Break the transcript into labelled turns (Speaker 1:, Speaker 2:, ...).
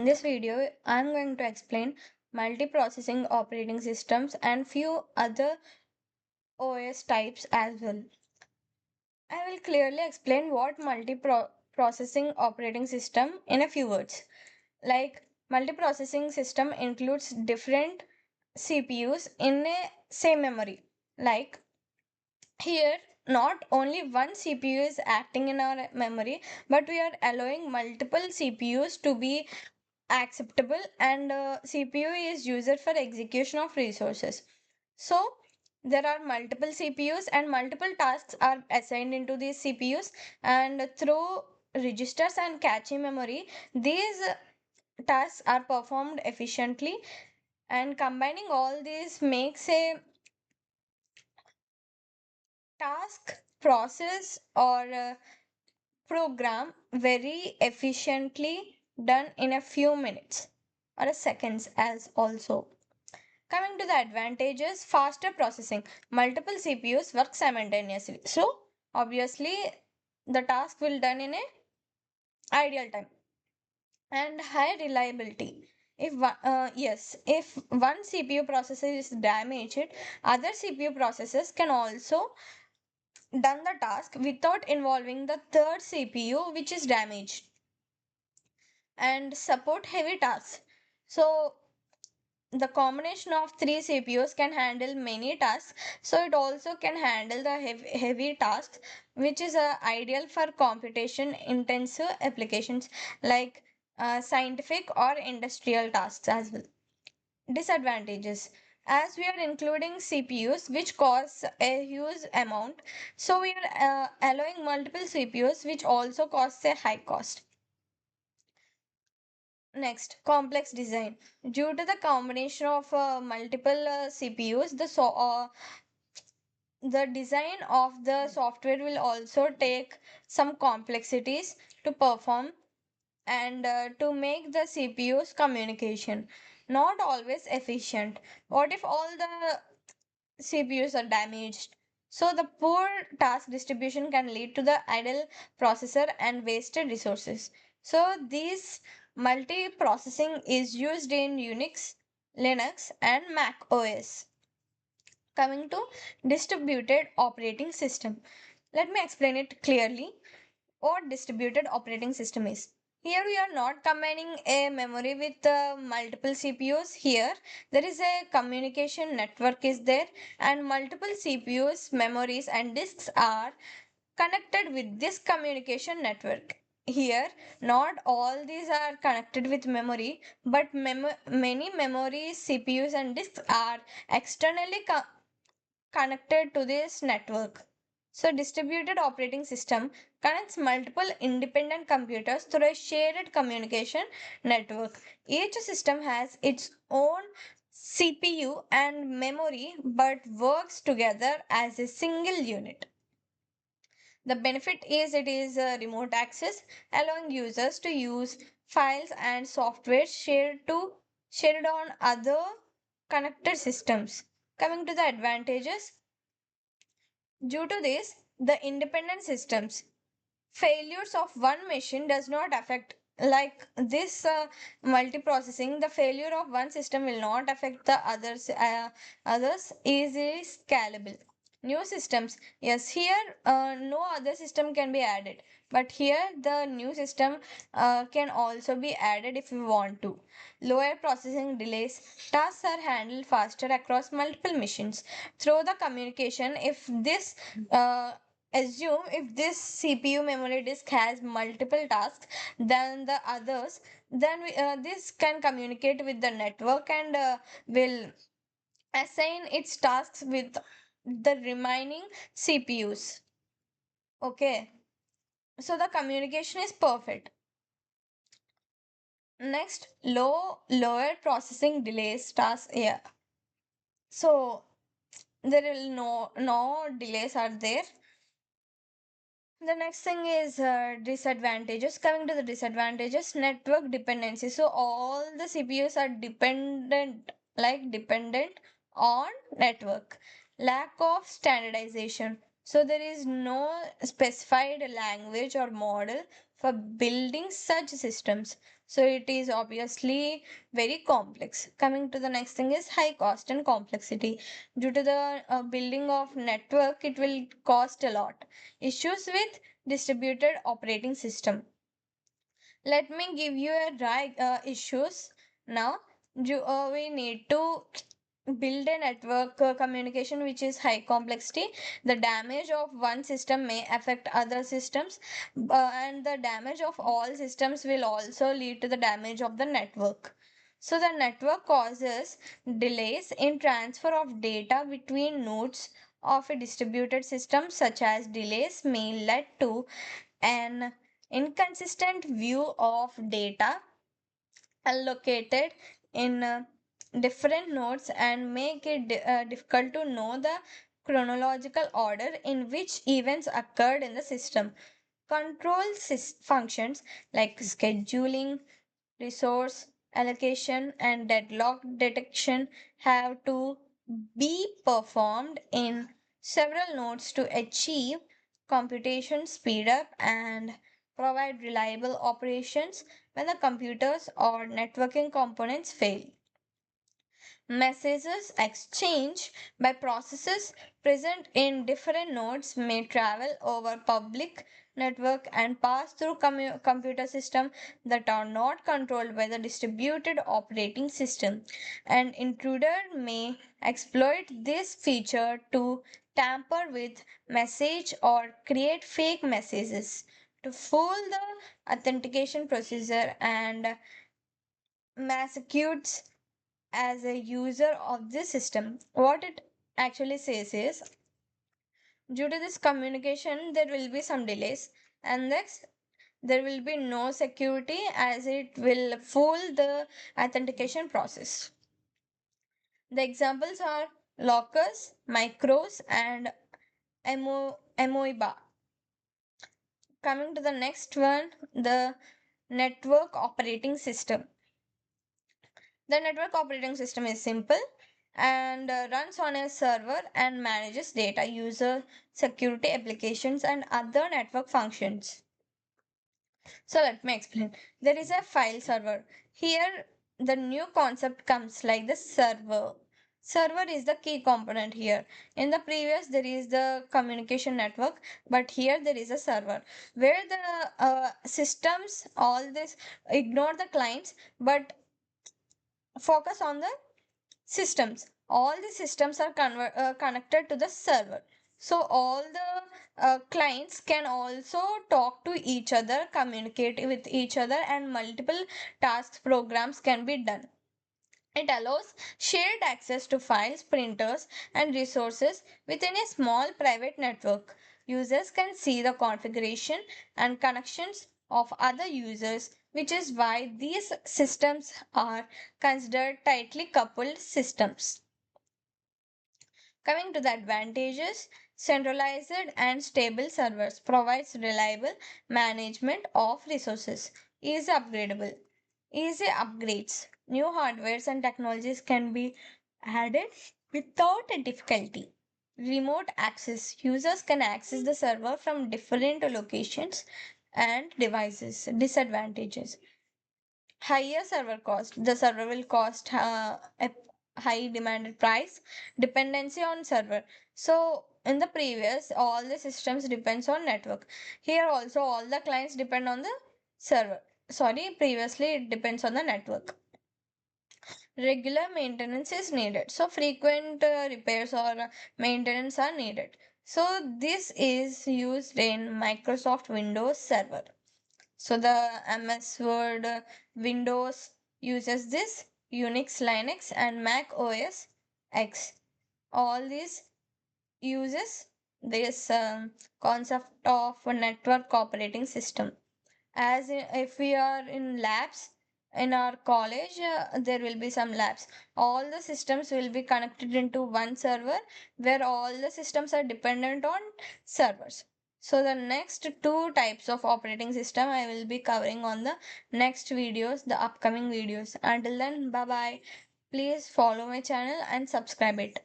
Speaker 1: In this video, I'm going to explain multiprocessing operating systems and few other OS types as well. I will clearly explain what multiprocessing operating system in a few words. Like multiprocessing system includes different CPUs in a same memory. Like here, not only one CPU is acting in our memory, but we are allowing multiple CPUs to be acceptable, and CPU is used for execution of resources. So there are multiple CPUs and multiple tasks are assigned into these CPUs, and through registers and cache memory these tasks are performed efficiently, and combining all these makes a task, process, or program very efficiently done in a few minutes or a seconds as also. Coming to the advantages, faster processing. Multiple CPUs work simultaneously. So obviously the task will done in a ideal time. And high reliability. If one CPU processor is damaged, other CPU processors can also done the task without involving the third CPU which is damaged. And support heavy tasks. So the combination of three CPUs can handle many tasks, so it also can handle the heavy tasks, which is ideal for computation intensive applications like scientific or industrial tasks as well. Disadvantages, as we are including CPUs which cost a huge amount, so we are allowing multiple CPUs which also costs a high cost. Next, complex design. Due to the combination of multiple CPUs, the design of the software will also take some complexities to perform, and to make the CPU's communication not always efficient. What if all the CPUs are damaged? So the poor task distribution can lead to the idle processor and wasted resources. So this multiprocessing is used in Unix, Linux, and Mac OS. Coming to distributed operating system. Let me explain it clearly what distributed operating system is. Here we are not combining a memory with multiple CPUs. Here there is a communication network is there, and multiple CPUs, memories, and disks are connected with this communication network. Here not all these are connected with memory, but many memories, CPUs, and disks are externally connected to this network. So, distributed operating system connects multiple independent computers through a shared communication network. Each system has its own CPU and memory but works together as a single unit. The benefit is it is remote access, allowing users to use files and software shared on other connected systems. Coming to the advantages, due to this, the independent systems failures of one machine does not affect, like this multiprocessing, the failure of one system will not affect the others, easily scalable. New systems, yes, here no other system can be added, but here the new system can also be added if we want to. Lower processing delays, tasks are handled faster across multiple machines through the communication. If this assume if this CPU memory disk has multiple tasks than the others, then this can communicate with the network, and will assign its tasks with the remaining CPUs. Okay, so the communication is perfect. Next, lower processing delays tasks. Yeah, so there will no delays are there. The next thing is disadvantages. Coming to the disadvantages, network dependency. So all the CPUs are dependent on network. Lack of standardization. So there is no specified language or model for building such systems. So it is obviously very complex. Coming to the next thing is high cost and complexity. Due to the building of network, it will cost a lot. Issues with distributed operating system. Let me give you a right issues now. We need to build a network communication which is high complexity. The damage of one system may affect other systems, and the damage of all systems will also lead to the damage of the network. So the network causes delays in transfer of data between nodes of a distributed system. Such as delays may lead to an inconsistent view of data allocated in different nodes and make it difficult to know the chronological order in which events occurred in the system. Control functions like scheduling, resource allocation, and deadlock detection have to be performed in several nodes to achieve computation speed up and provide reliable operations when the computers or networking components fail. Messages exchanged by processes present in different nodes may travel over public network and pass through computer systems that are not controlled by the distributed operating system. An intruder may exploit this feature to tamper with message or create fake messages to fool the authentication procedure and masquerades as a user of this system. What it actually says is, due to this communication there will be some delays, and next there will be no security as it will fool the authentication process. The examples are lockers, micros, and amoeba. Coming to the next one, the network operating system. The network operating system is simple and runs on a server and manages data, user, security applications, and other network functions. So let me explain. There is a file server. Here, the new concept comes like the server. Server is the key component here. In the previous, there is the communication network, but here there is a server where the systems, all this, ignore the clients, but focus on the systems. All the systems are connected to the server, so all the clients can also talk to each other, communicate with each other, and multiple tasks programs can be done. It allows shared access to files, printers, and resources within a small private network. Users can see the configuration and connections of other users, which is why these systems are considered tightly coupled systems. Coming to the advantages, centralized and stable servers provides reliable management of resources, is upgradable, easy upgrades, new hardwares and technologies can be added without a difficulty. Remote access, users can access the server from different locations and devices. Disadvantages, higher server cost. The server will cost a high demanded price. Dependency on server. So in the previous, all the systems depends on network. Here also all the clients depend on the server. Sorry, previously it depends on the network. Regular maintenance is needed. So frequent repairs or maintenance are needed. So this is used in Microsoft Windows Server. So the MS Word, Windows uses this, Unix, Linux, and Mac OS X. All these uses this concept of a network operating system. If we are in labs in our college, there will be some labs. All the systems will be connected into one server where all the systems are dependent on servers. So the next two types of operating system I will be covering on the next videos, the upcoming videos. Until then, bye bye. Please follow my channel and subscribe it.